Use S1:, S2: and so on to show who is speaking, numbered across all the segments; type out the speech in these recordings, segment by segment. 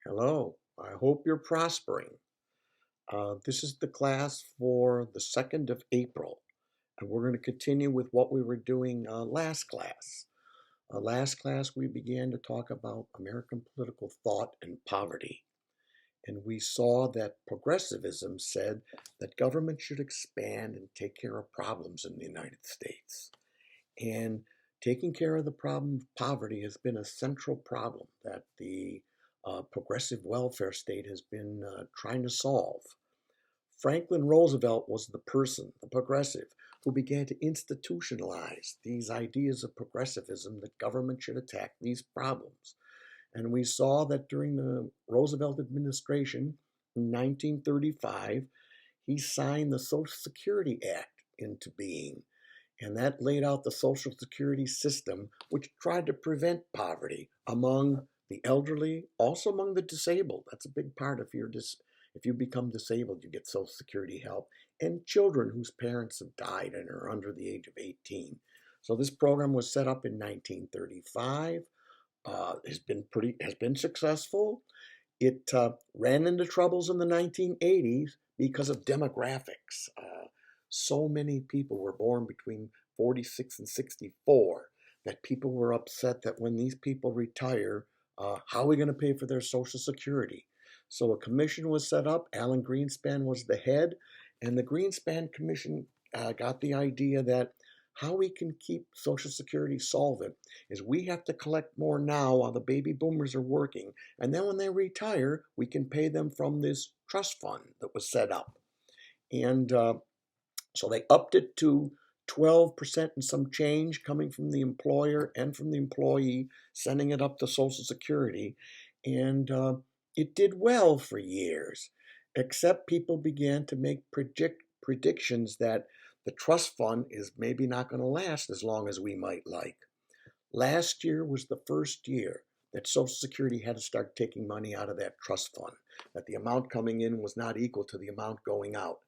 S1: Hello, I hope you're prospering. This is the class for the 2nd of April, and we're going to continue with what we were doing last class. Last class, we began to talk about American political thought and poverty, and we saw that progressivism said that government should expand and take care of problems in the United States. And taking care of the problem of poverty has been a central problem that the progressive welfare state has been trying to solve. Franklin Roosevelt was the person, the progressive, who began to institutionalize these ideas of progressivism that government should attack these problems. And we saw that during the Roosevelt administration in 1935, he signed the Social Security Act into being. And that laid out the Social Security system, which tried to prevent poverty among the elderly, also among the disabled. That's a big part. If you become disabled, you get Social Security help, and children whose parents have died and are under the age of 18. So this program was set up in 1935. Has been successful. It ran into troubles in the 1980s because of demographics. So many people were born between 46 and 64 that people were upset that when these people retire, how are we going to pay for their Social Security? So a commission was set up. Alan Greenspan was the head, and the Greenspan Commission got the idea that how we can keep Social Security solvent is we have to collect more now while the baby boomers are working, and then when they retire, we can pay them from this trust fund that was set up. And so they upped it to 12% and some change coming from the employer and from the employee, sending it up to Social Security. And it did well for years, except people began to make predictions that the trust fund is maybe not going to last as long as we might like. Last year was the first year that Social Security had to start taking money out of that trust fund, that the amount coming in was not equal to the amount going out.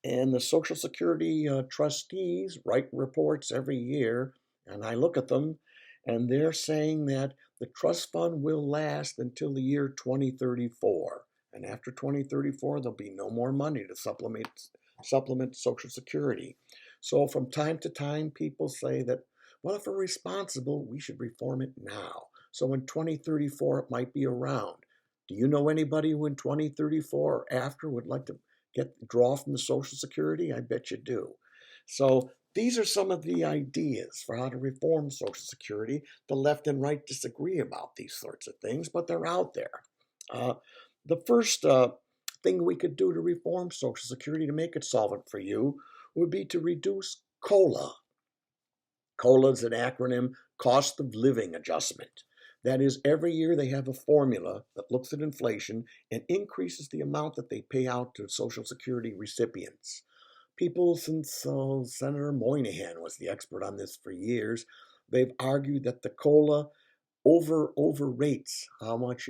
S1: And the Social Security trustees write reports every year, and I look at them, and they're saying that the trust fund will last until the year 2034. And after 2034, there'll be no more money to supplement Social Security. So from time to time, people say that, well, if we're responsible, we should reform it now. So in 2034, it might be around. Do you know anybody who in 2034 or after would like to draw from the Social Security? I bet you do. So these are some of the ideas for how to reform Social Security. The left and right disagree about these sorts of things, but they're out there. The first thing we could do to reform Social Security to make it solvent for you would be to reduce COLA. COLA is an acronym, Cost of Living Adjustment. That is, every year they have a formula that looks at inflation and increases the amount that they pay out to Social Security recipients. People since Senator Moynihan was the expert on this for years, they've argued that the COLA overrates how much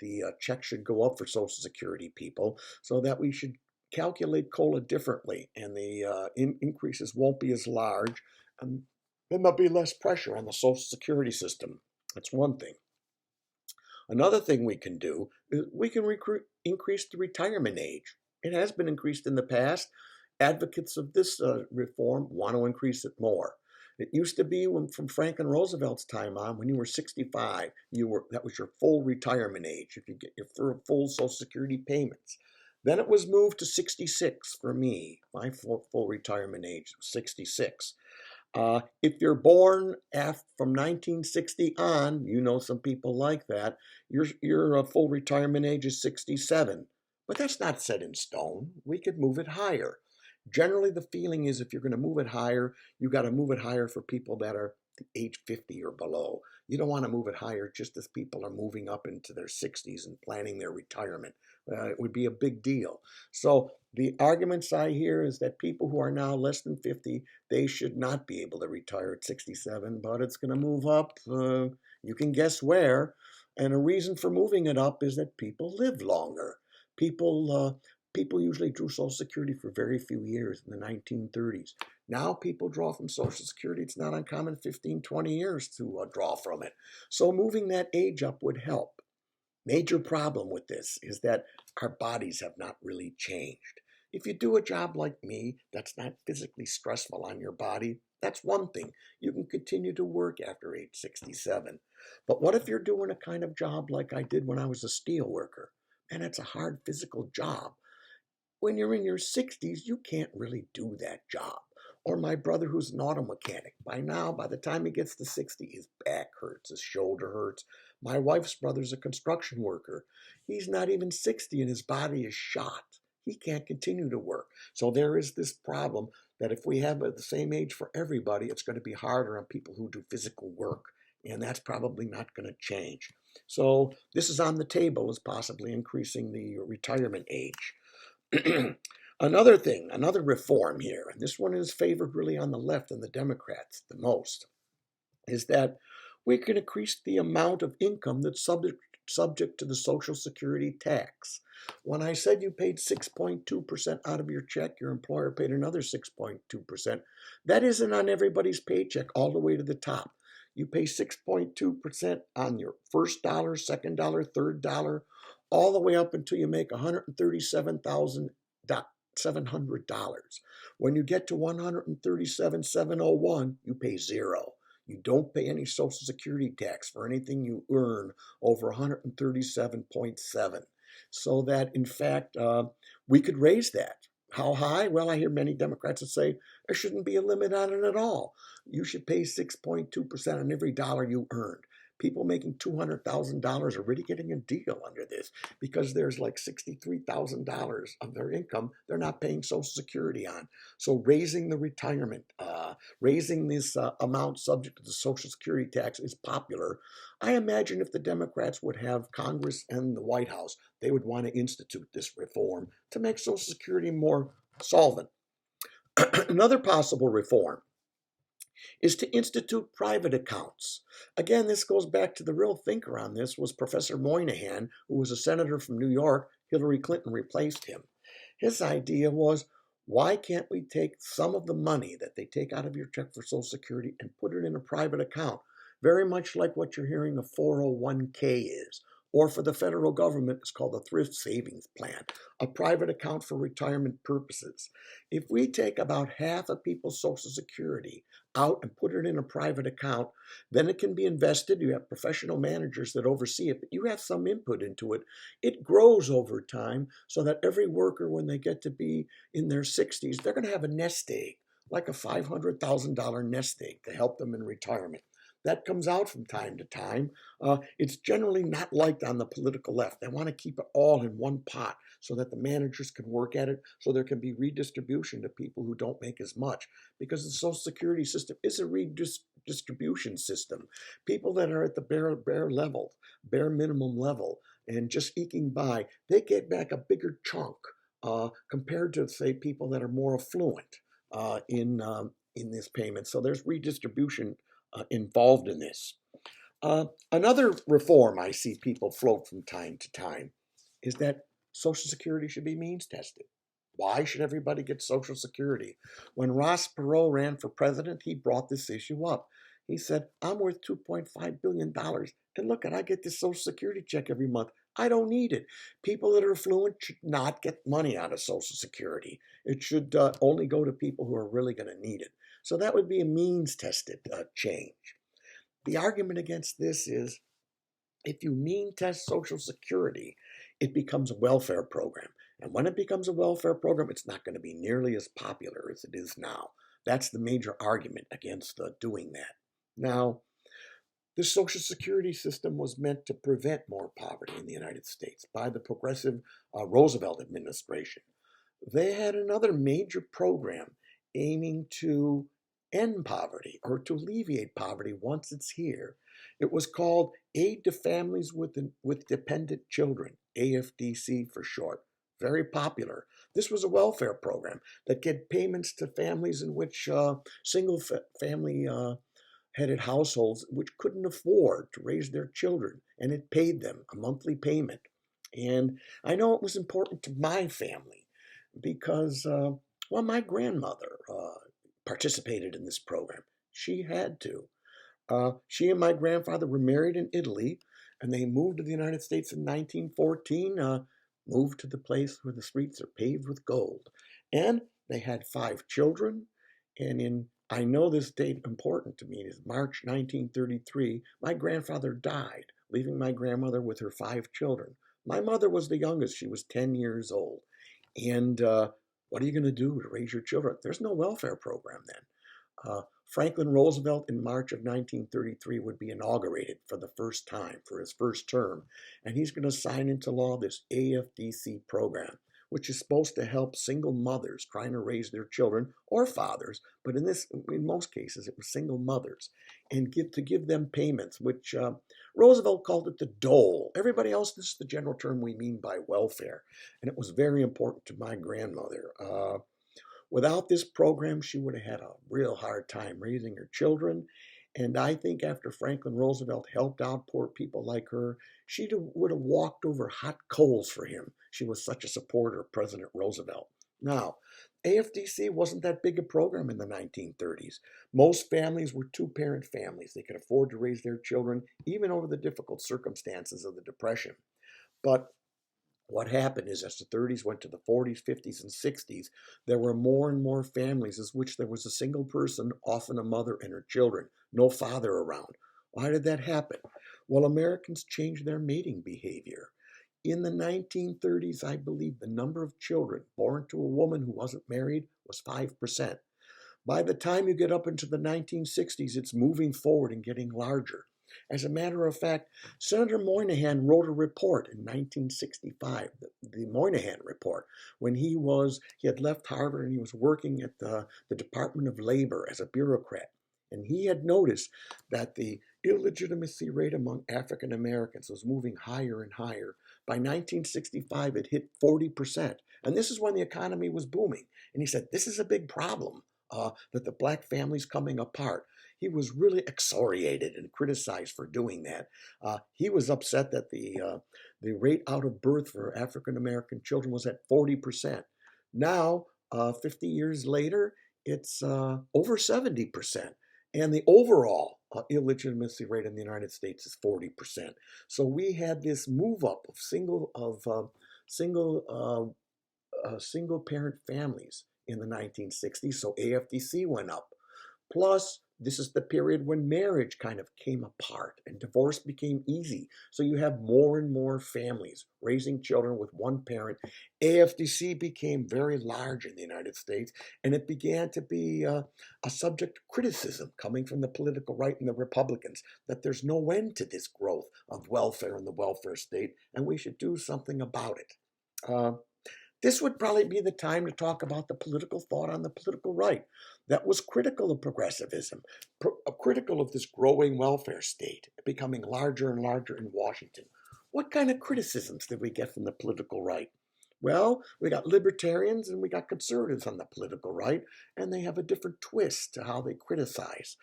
S1: the check should go up for Social Security people, so that we should calculate COLA differently, and the increases won't be as large, and then there'll be less pressure on the Social Security system. That's one thing. Another thing we can do is we can increase the retirement age. It has been increased in the past. Advocates of this reform want to increase it more. It used to be from Franklin Roosevelt's time on, when you were 65, that was your full retirement age if you get your full Social Security payments. Then it was moved to 66 for me. My full retirement age was 66. If you're born from 1960 on, you know some people like that, your full retirement age is 67. But that's not set in stone. We could move it higher. Generally, the feeling is if you're going to move it higher, you got to move it higher for people that are age 50 or below. You don't want to move it higher just as people are moving up into their 60s and planning their retirement. It would be a big deal. So the arguments I hear is that people who are now less than 50, they should not be able to retire at 67, but it's going to move up. You can guess where. And a reason for moving it up is that people live longer. People usually drew Social Security for very few years in the 1930s. Now people draw from Social Security. It's not uncommon 15, 20 years to draw from it. So moving that age up would help. Major problem with this is that our bodies have not really changed. If you do a job like me that's not physically stressful on your body, that's one thing. You can continue to work after age 67. But what if you're doing a kind of job like I did when I was a steel worker? And it's a hard physical job. When you're in your 60s, you can't really do that job. Or my brother, who's an auto mechanic, by now, by the time he gets to 60, his back hurts, his shoulder hurts. My wife's brother's a construction worker. He's not even 60 and his body is shot. He can't continue to work. So there is this problem that if we have the same age for everybody, it's going to be harder on people who do physical work. And that's probably not going to change. So this is on the table as possibly increasing the retirement age. Another thing, another reform here, and this one is favored really on the left and the Democrats the most, is that we can increase the amount of income that's subject to the Social Security tax. When I said you paid 6.2% out of your check, your employer paid another 6.2%. That isn't on everybody's paycheck all the way to the top. You pay 6.2% on your first dollar, second dollar, third dollar, all the way up until you make $137,700. When you get to $137,701, you pay zero. You don't pay any Social Security tax for anything you earn over 137.7. So that, in fact, we could raise that. How high? Well, I hear many Democrats that say there shouldn't be a limit on it at all. You should pay 6.2% on every dollar you earned. People making $200,000 are really getting a deal under this because there's like $63,000 of their income they're not paying Social Security on. So raising the retirement, raising this amount subject to the Social Security tax is popular. I imagine if the Democrats would have Congress and the White House, they would want to institute this reform to make Social Security more solvent. Another possible reform is to institute private accounts. Again, this goes back to the real thinker on this was Professor Moynihan, who was a senator from New York. Hillary Clinton replaced him. His idea was, why can't we take some of the money that they take out of your check for Social Security and put it in a private account? Very much like what you're hearing a 401k is. Or for the federal government, it's called a thrift savings plan, a private account for retirement purposes. If we take about half of people's Social Security out and put it in a private account, then it can be invested. You have professional managers that oversee it, but you have some input into it. It grows over time so that every worker, when they get to be in their 60s, they're going to have a nest egg, like a $500,000 nest egg to help them in retirement. That comes out from time to time. It's generally not liked on the political left. They want to keep it all in one pot so that the managers can work at it, so there can be redistribution to people who don't make as much. Because the Social Security system is a redistribution system. People that are at the bare level, bare minimum level, and just eking by, they get back a bigger chunk compared to, say, people that are more affluent in this payment. So there's redistribution involved in this. Another reform I see people float from time to time is that Social Security should be means tested. Why should everybody get Social Security? When Ross Perot ran for president, he brought this issue up. He said, I'm worth $2.5 billion. And look, I get this Social Security check every month. I don't need it. People that are affluent should not get money out of Social Security. It should only go to people who are really going to need it. So that would be a means tested change. The argument against this is if you mean test Social Security, it becomes a welfare program. And when it becomes a welfare program, it's not going to be nearly as popular as it is now. That's the major argument against doing that. Now, the Social Security system was meant to prevent more poverty in the United States by the progressive Roosevelt administration. They had another major program aiming to end poverty or to alleviate poverty once it's here. It was called Aid to Families with Dependent Children, AFDC for short. Very popular. This was a welfare program that gave payments to families in which single family headed households which couldn't afford to raise their children, and it paid them a monthly payment. And I know it was important to my family because, well, my grandmother participated in this program. She had to. She and my grandfather were married in Italy, and they moved to the United States in 1914, moved to the place where the streets are paved with gold. And they had 5 children. And I know this date important to me, is March 1933. My grandfather died, leaving my grandmother with her 5 children. My mother was the youngest. She was 10 years old. And what are you going to do to raise your children? There's no welfare program then. Franklin Roosevelt in March of 1933 would be inaugurated for the first time for his first term, and he's going to sign into law this AFDC program, which is supposed to help single mothers trying to raise their children, or fathers, but in most cases it was single mothers, and give them payments, which Roosevelt called it the dole. Everybody else, this is the general term we mean by welfare, and it was very important to my grandmother. Without this program, she would have had a real hard time raising her children. And I think after Franklin Roosevelt helped out poor people like her, she would have walked over hot coals for him. She was such a supporter of President Roosevelt. Now, AFDC wasn't that big a program in the 1930s. Most families were two-parent families. They could afford to raise their children even over the difficult circumstances of the Depression. But what happened is, as the 30s went to the 40s, 50s, and 60s, there were more and more families in which there was a single person, often a mother and her children, no father around. Why did that happen? Well, Americans changed their mating behavior. In the 1930s, I believe the number of children born to a woman who wasn't married was 5%. By the time you get up into the 1960s, it's moving forward and getting larger. As a matter of fact, Senator Moynihan wrote a report in 1965, the Moynihan Report, when he had left Harvard and he was working at the Department of Labor as a bureaucrat. And he had noticed that the illegitimacy rate among African Americans was moving higher and higher. By 1965, it hit 40%. And this is when the economy was booming. And he said, this is a big problem, that the black family's coming apart. He was really excoriated and criticized for doing that. He was upset that the rate out of birth for African American children was at 40%. Now, 50 years later, it's over 70%. And the overall illegitimacy rate in the United States is 40%. So we had this move up of single parent families in the 1960s. So AFDC went up. Plus, this is the period when marriage kind of came apart and divorce became easy. So you have more and more families raising children with one parent. AFDC became very large in the United States, and it began to be a subject of criticism coming from the political right and the Republicans, that there's no end to this growth of welfare in the welfare state, and we should do something about it. This would probably be the time to talk about the political thought on the political right that was critical of progressivism, critical of this growing welfare state, becoming larger and larger in Washington. What kind of criticisms did we get from the political right? Well, we got libertarians and we got conservatives on the political right, and they have a different twist to how they criticize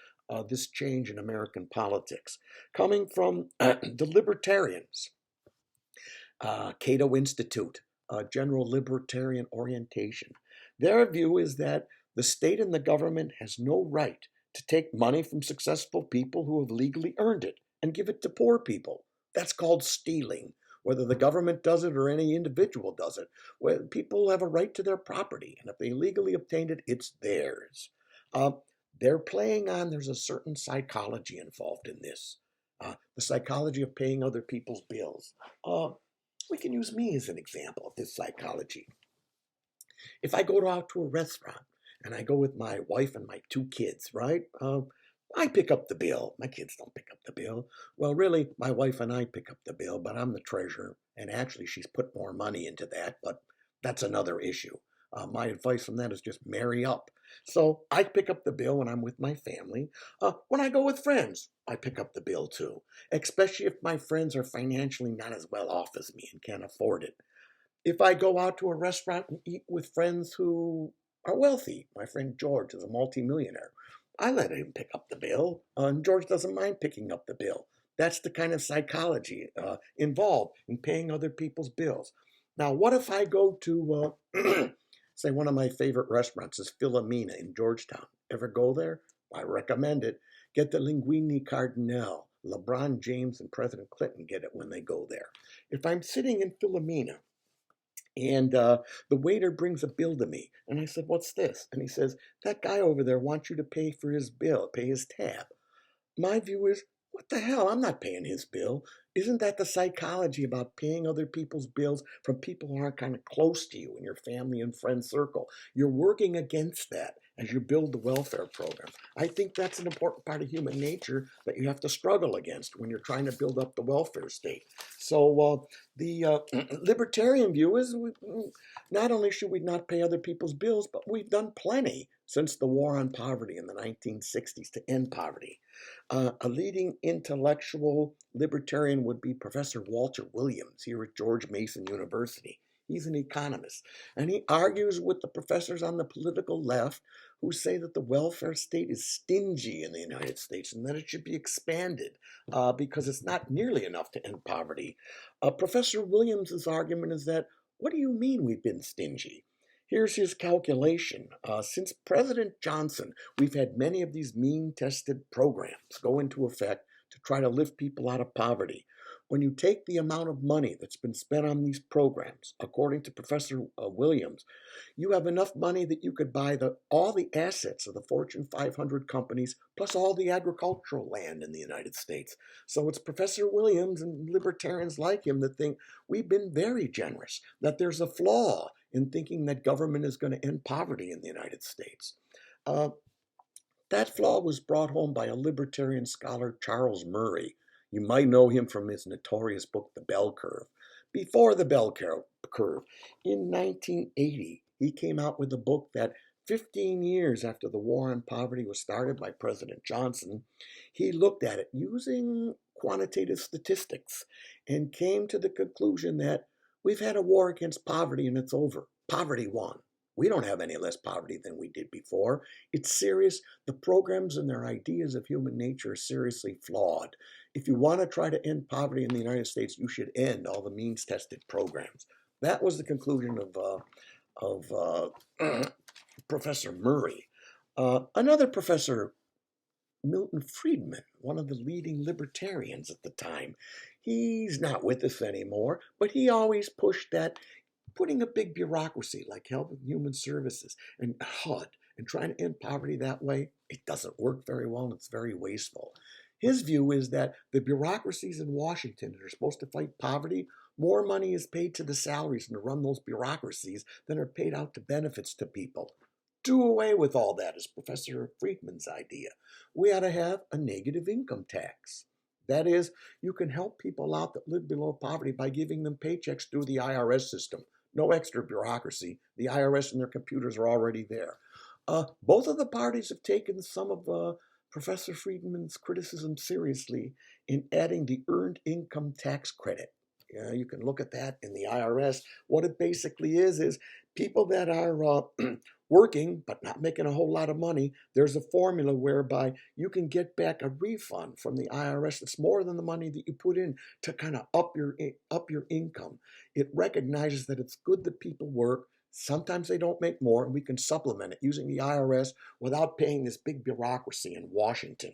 S1: this change in American politics. Coming from the libertarians, Cato Institute, general libertarian orientation. Their view is that the state and the government has no right to take money from successful people who have legally earned it and give it to poor people. That's called stealing. Whether the government does it or any individual does it, well, people have a right to their property, and if they legally obtained it, it's theirs. They're playing on, there's a certain psychology involved in this, the psychology of paying other people's bills. We can use me as an example of this psychology. If I go out to a restaurant and I go with my wife and my 2 kids, right? I pick up the bill. My kids don't pick up the bill. Well, really, my wife and I pick up the bill, but I'm the treasurer. And actually, she's put more money into that, but that's another issue. My advice from that is just marry up. So I pick up the bill when I'm with my family. When I go with friends, I pick up the bill too, especially if my friends are financially not as well off as me and can't afford it. If I go out to a restaurant and eat with friends who are wealthy, my friend George is a multimillionaire, I let him pick up the bill, and George doesn't mind picking up the bill. That's the kind of psychology involved in paying other people's bills. Now, what if I go to, say, one of my favorite restaurants is Philomena in Georgetown. Ever go there? I recommend it. Get the linguine cardinale, LeBron James and President Clinton get it when they go there. If I'm sitting in Philomena and the waiter brings a bill to me, and I said, "What's this?" And he says, "That guy over there wants you to pay for his bill, pay his tab." My view is, what the hell? I'm not paying his bill. Isn't that the psychology about paying other people's bills from people who aren't kind of close to you in your family and friend circle? You're working against that as you build the welfare program. I think that's an important part of human nature that you have to struggle against when you're trying to build up the welfare state. So the libertarian view is not only should we not pay other people's bills, but we've done plenty since the war on poverty in the 1960s to end poverty. A leading intellectual libertarian would be Professor Walter Williams here at George Mason University. He's an economist, and he argues with the professors on the political left who say that the welfare state is stingy in the United States and that it should be expanded because it's not nearly enough to end poverty. Professor Williams's argument is that, what do you mean we've been stingy? Here's his calculation. Since President Johnson, we've had many of these mean-tested programs go into effect to try to lift people out of poverty. When you take the amount of money that's been spent on these programs, according to Professor Williams, you have enough money that you could buy all the assets of the Fortune 500 companies, plus all the agricultural land in the United States. So it's Professor Williams and libertarians like him that think we've been very generous, that there's a flaw in thinking that government is going to end poverty in the United States. That flaw was brought home by a libertarian scholar, Charles Murray. You might know him from his notorious book, The Bell Curve. Before The Bell Curve, in 1980, he came out with a book that 15 years after the war on poverty was started by President Johnson, he looked at it using quantitative statistics and came to the conclusion that we've had a war against poverty and it's over. Poverty won. We don't have any less poverty than we did before. It's serious. The programs and their ideas of human nature are seriously flawed. If you want to try to end poverty in the United States, you should end all the means-tested programs. That was the conclusion of Professor Murray. Another professor, Milton Friedman, one of the leading libertarians at the time, he's not with us anymore, but he always pushed that putting a big bureaucracy like Health and Human Services and HUD and trying to end poverty that way, it doesn't work very well and it's very wasteful. His view is that the bureaucracies in Washington that are supposed to fight poverty, more money is paid to the salaries and to run those bureaucracies than are paid out to benefits to people. Do away with all that is Professor Friedman's idea. We ought to have a negative income tax. That is, you can help people out that live below poverty by giving them paychecks through the IRS system. No extra bureaucracy. The IRS and their computers are already there. Both of the parties have taken some of Professor Friedman's criticism seriously in adding the earned income tax credit. You can look at that in the IRS. What it basically is people that are working but not making a whole lot of money, there's a formula whereby you can get back a refund from the IRS that's more than the money that you put in to kind of up your income. It recognizes that it's good that people work. Sometimes they don't make more, and we can supplement it using the IRS without paying this big bureaucracy in Washington.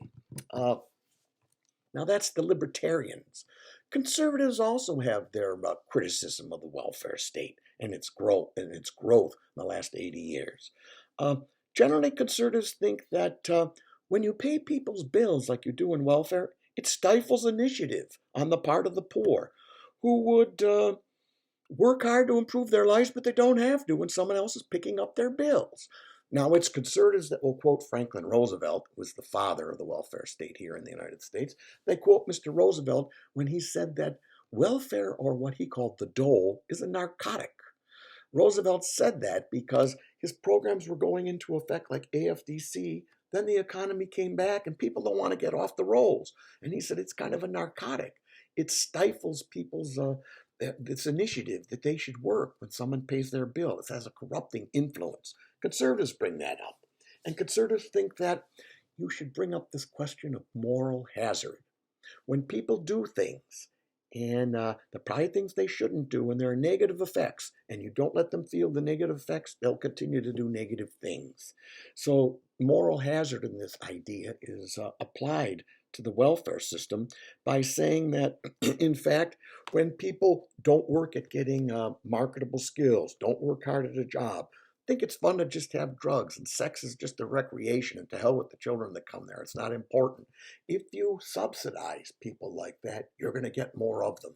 S1: Now that's the libertarians. Conservatives also have their criticism of the welfare state and its growth in the last 80 years. Generally, conservatives think that when you pay people's bills like you do in welfare, it stifles initiative on the part of the poor who would work hard to improve their lives, but they don't have to when someone else is picking up their bills. Now, it's conservatives that will quote Franklin Roosevelt, who was the father of the welfare state here in the United States. They quote Mr. Roosevelt when he said that welfare, or what he called the dole, is a narcotic. Roosevelt said that because his programs were going into effect like AFDC. Then the economy came back and people don't want to get off the rolls. And he said it's kind of a narcotic. It stifles people's this initiative that they should work when someone pays their bill. It has a corrupting influence. Conservatives bring that up. And conservatives think that you should bring up this question of moral hazard. When people do things, and the probably things they shouldn't do, and there are negative effects, and you don't let them feel the negative effects, they'll continue to do negative things. So moral hazard in this idea is applied to the welfare system by saying that, in fact, when people don't work at getting marketable skills, don't work hard at a job, think it's fun to just have drugs and sex is just a recreation and to hell with the children that come there. It's not important. If you subsidize people like that, you're going to get more of them.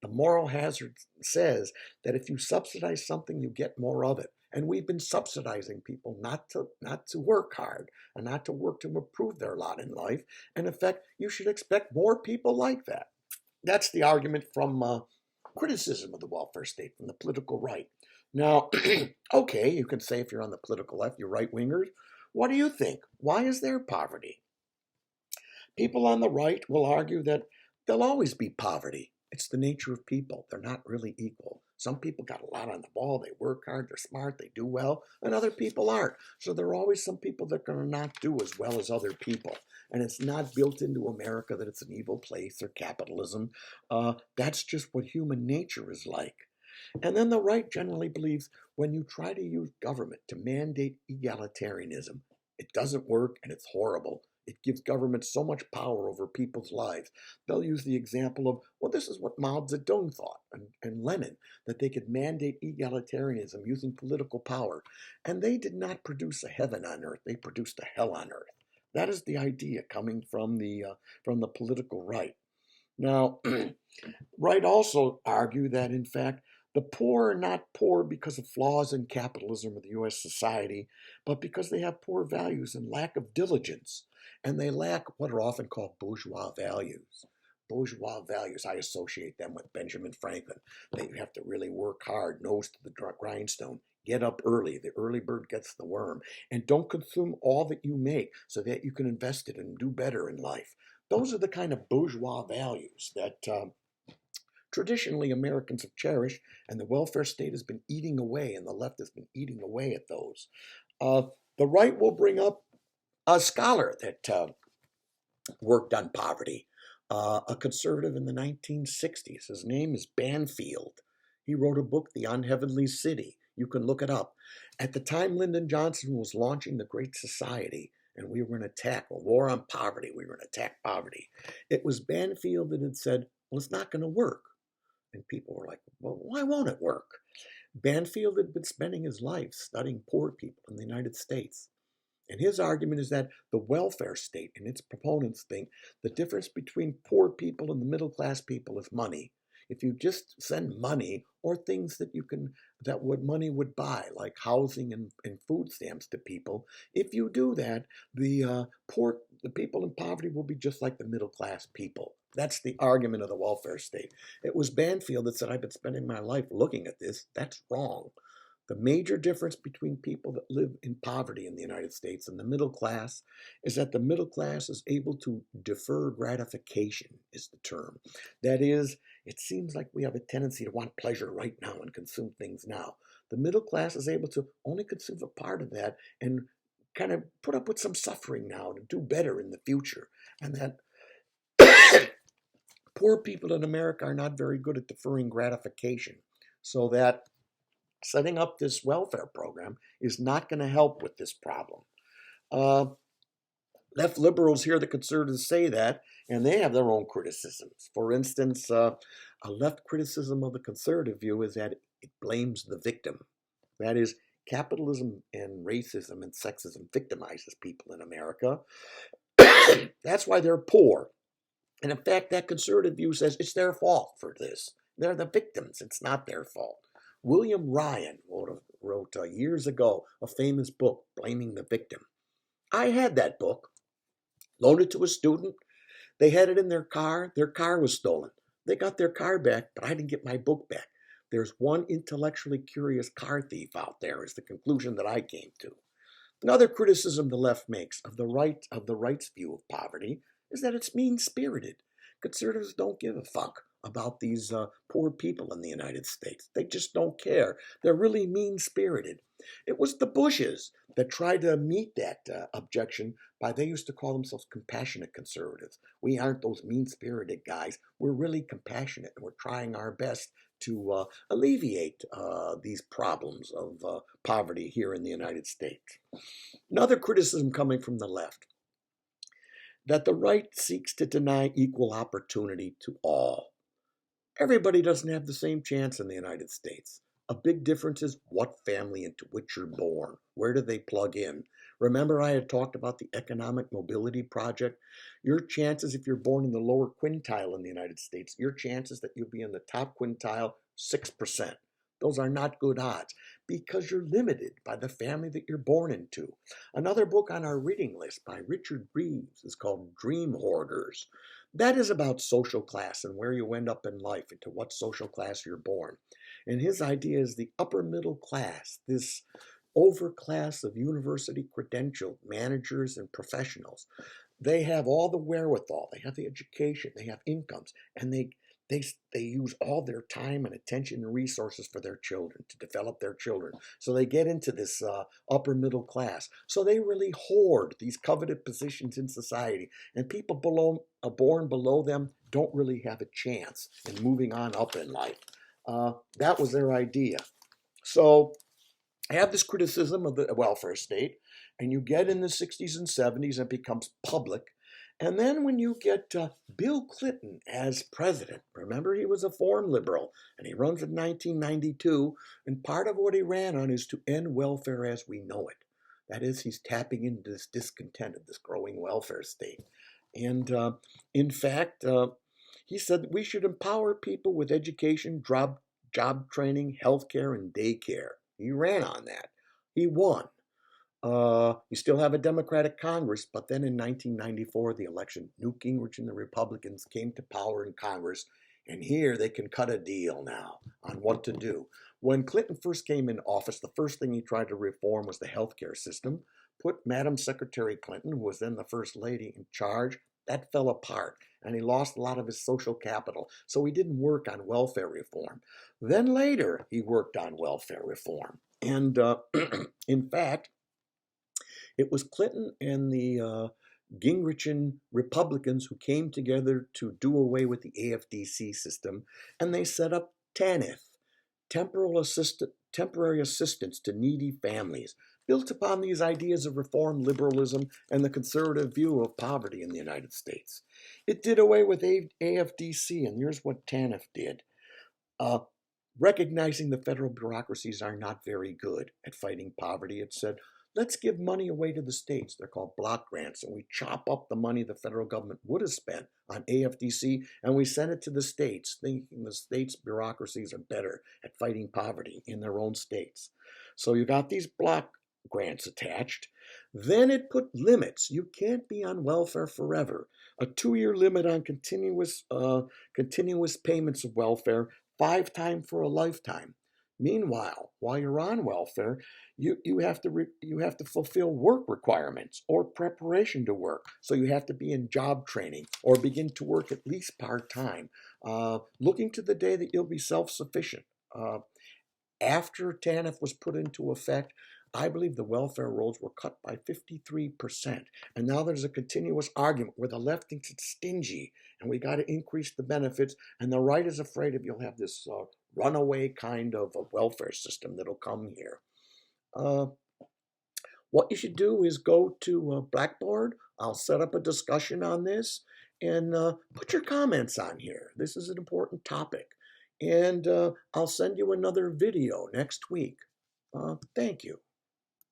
S1: The moral hazard says that if you subsidize something, you get more of it. And we've been subsidizing people not to work hard and not to work to improve their lot in life. And in fact, you should expect more people like that. That's the argument from criticism of the welfare state from the political right. Now, okay, you can say if you're on the political left, you're right wingers. What do you think? Why is there poverty? People on the right will argue that there'll always be poverty. It's the nature of people. They're not really equal. Some people got a lot on the ball. They work hard, they're smart, they do well, and other people aren't. So there are always some people that are going to not do as well as other people. And it's not built into America that it's an evil place or capitalism. That's just what human nature is like. And then the right generally believes when you try to use government to mandate egalitarianism, it doesn't work and it's horrible. It gives government so much power over people's lives. They'll use the example of, well, this is what Mao Zedong thought and Lenin, that they could mandate egalitarianism using political power. And they did not produce a heaven on earth, they produced a hell on earth. That is the idea coming from the political right. Now, right also argue that, in fact, the poor are not poor because of flaws in capitalism or the U.S. society, but because they have poor values and lack of diligence. And they lack what are often called bourgeois values. Bourgeois values, I associate them with Benjamin Franklin. They have to really work hard, nose to the grindstone, get up early. The early bird gets the worm. And don't consume all that you make so that you can invest it and do better in life. Those are the kind of bourgeois values that traditionally Americans have cherished, and the welfare state has been eating away, and the left has been eating away at those. The right will bring up a scholar that worked on poverty, a conservative in the 1960s. His name is Banfield. He wrote a book, The Unheavenly City. You can look it up. At the time, Lyndon Johnson was launching the Great Society, and we were going to attack a war on poverty. We were going to attack poverty. It was Banfield that had said, well, it's not going to work. And people were like, well, why won't it work? Banfield had been spending his life studying poor people in the United States. And his argument is that the welfare state and its proponents think the difference between poor people and the middle class people is money. If you just send money or things that what money would buy, like housing and food stamps to people, if you do that, the people in poverty will be just like the middle class people. That's the argument of the welfare state. It was Banfield that said, I've been spending my life looking at this. That's wrong. The major difference between people that live in poverty in the United States and the middle class is that the middle class is able to defer gratification, is the term. That is, it seems like we have a tendency to want pleasure right now and consume things now. The middle class is able to only consume a part of that and kind of put up with some suffering now to do better in the future. And that poor people in America are not very good at deferring gratification. So that setting up this welfare program is not going to help with this problem. Left liberals hear the conservatives say that, and they have their own criticisms. For instance, a left criticism of the conservative view is that it blames the victim. That is, capitalism and racism and sexism victimizes people in America. That's why they're poor. And in fact, that conservative view says it's their fault for this. They're the victims. It's not their fault. William Ryan wrote years ago a famous book, Blaming the Victim. I had that book, loaned it to a student. They had it in their car. Their car was stolen. They got their car back, but I didn't get my book back. There's one intellectually curious car thief out there, is the conclusion that I came to. Another criticism the left makes of the right's view of poverty is that it's mean-spirited. Conservatives don't give a fuck about these poor people in the United States. They just don't care. They're really mean-spirited. It was the Bushes that tried to meet that objection they used to call themselves compassionate conservatives. We aren't those mean-spirited guys. We're really compassionate, and we're trying our best to alleviate these problems of poverty here in the United States. Another criticism coming from the left. that the right seeks to deny equal opportunity to all. Everybody doesn't have the same chance in the United States. A big difference is what family into which you're born. Where do they plug in? Remember, I had talked about the Economic Mobility Project? Your chances, if you're born in the lower quintile in the United States, your chances that you'll be in the top quintile, 6%. Those are not good odds because you're limited by the family that you're born into. Another book on our reading list by Richard Reeves is called Dream Hoarders. That is about social class and where you end up in life, into what social class you're born. And his idea is the upper middle class, this overclass of university credentialed managers and professionals. They have all the wherewithal, they have the education, they have incomes, and they, they use all their time and attention and resources for their children, to develop their children. So they get into this upper middle class. So they really hoard these coveted positions in society. And people born below them don't really have a chance in moving on up in life. That was their idea. So I have this criticism of the welfare state, and you get in the 60s and 70s, and it becomes public. And then when you get Bill Clinton as president, remember he was a foreign liberal, and he runs in 1992, and part of what he ran on is to end welfare as we know it. That is, he's tapping into this discontent of this growing welfare state. And in fact, he said that we should empower people with education, job training, healthcare, and daycare. He ran on that. He won. You still have a Democratic Congress, but then in 1994, the election, Newt Gingrich and the Republicans came to power in Congress, and here they can cut a deal now on what to do. When Clinton first came in office, the first thing he tried to reform was the healthcare system, put Madam Secretary Clinton, who was then the First Lady, in charge. That fell apart, and he lost a lot of his social capital, so he didn't work on welfare reform. Then later, he worked on welfare reform. And in fact, it was Clinton and the Gingrichian Republicans who came together to do away with the AFDC system, and they set up TANF, temporary assistance to needy families, built upon these ideas of reform liberalism and the conservative view of poverty in the United States. It did away with AFDC, and here's what TANF did. Uh, Recognizing the federal bureaucracies are not very good at fighting poverty, it said, let's give money away to the states. They're called block grants, and we chop up the money the federal government would have spent on AFDC, and we send it to the states, thinking the states' bureaucracies are better at fighting poverty in their own states. So you got these block grants attached. Then it put limits. You can't be on welfare forever. A 2-year limit on continuous payments of welfare, 5 times for a lifetime. Meanwhile, while you're on welfare, you have to fulfill work requirements or preparation to work. So you have to be in job training or begin to work at least part-time, looking to the day that you'll be self-sufficient. After TANF was put into effect, I believe the welfare rolls were cut by 53%. And now there's a continuous argument where the left thinks it's stingy and we got to increase the benefits, and the right is afraid of you'll have this runaway kind of a welfare system that'll come here. What you should do is go to Blackboard. I'll set up a discussion on this, and put your comments on here. This is an important topic. And I'll send you another video next week. Thank you.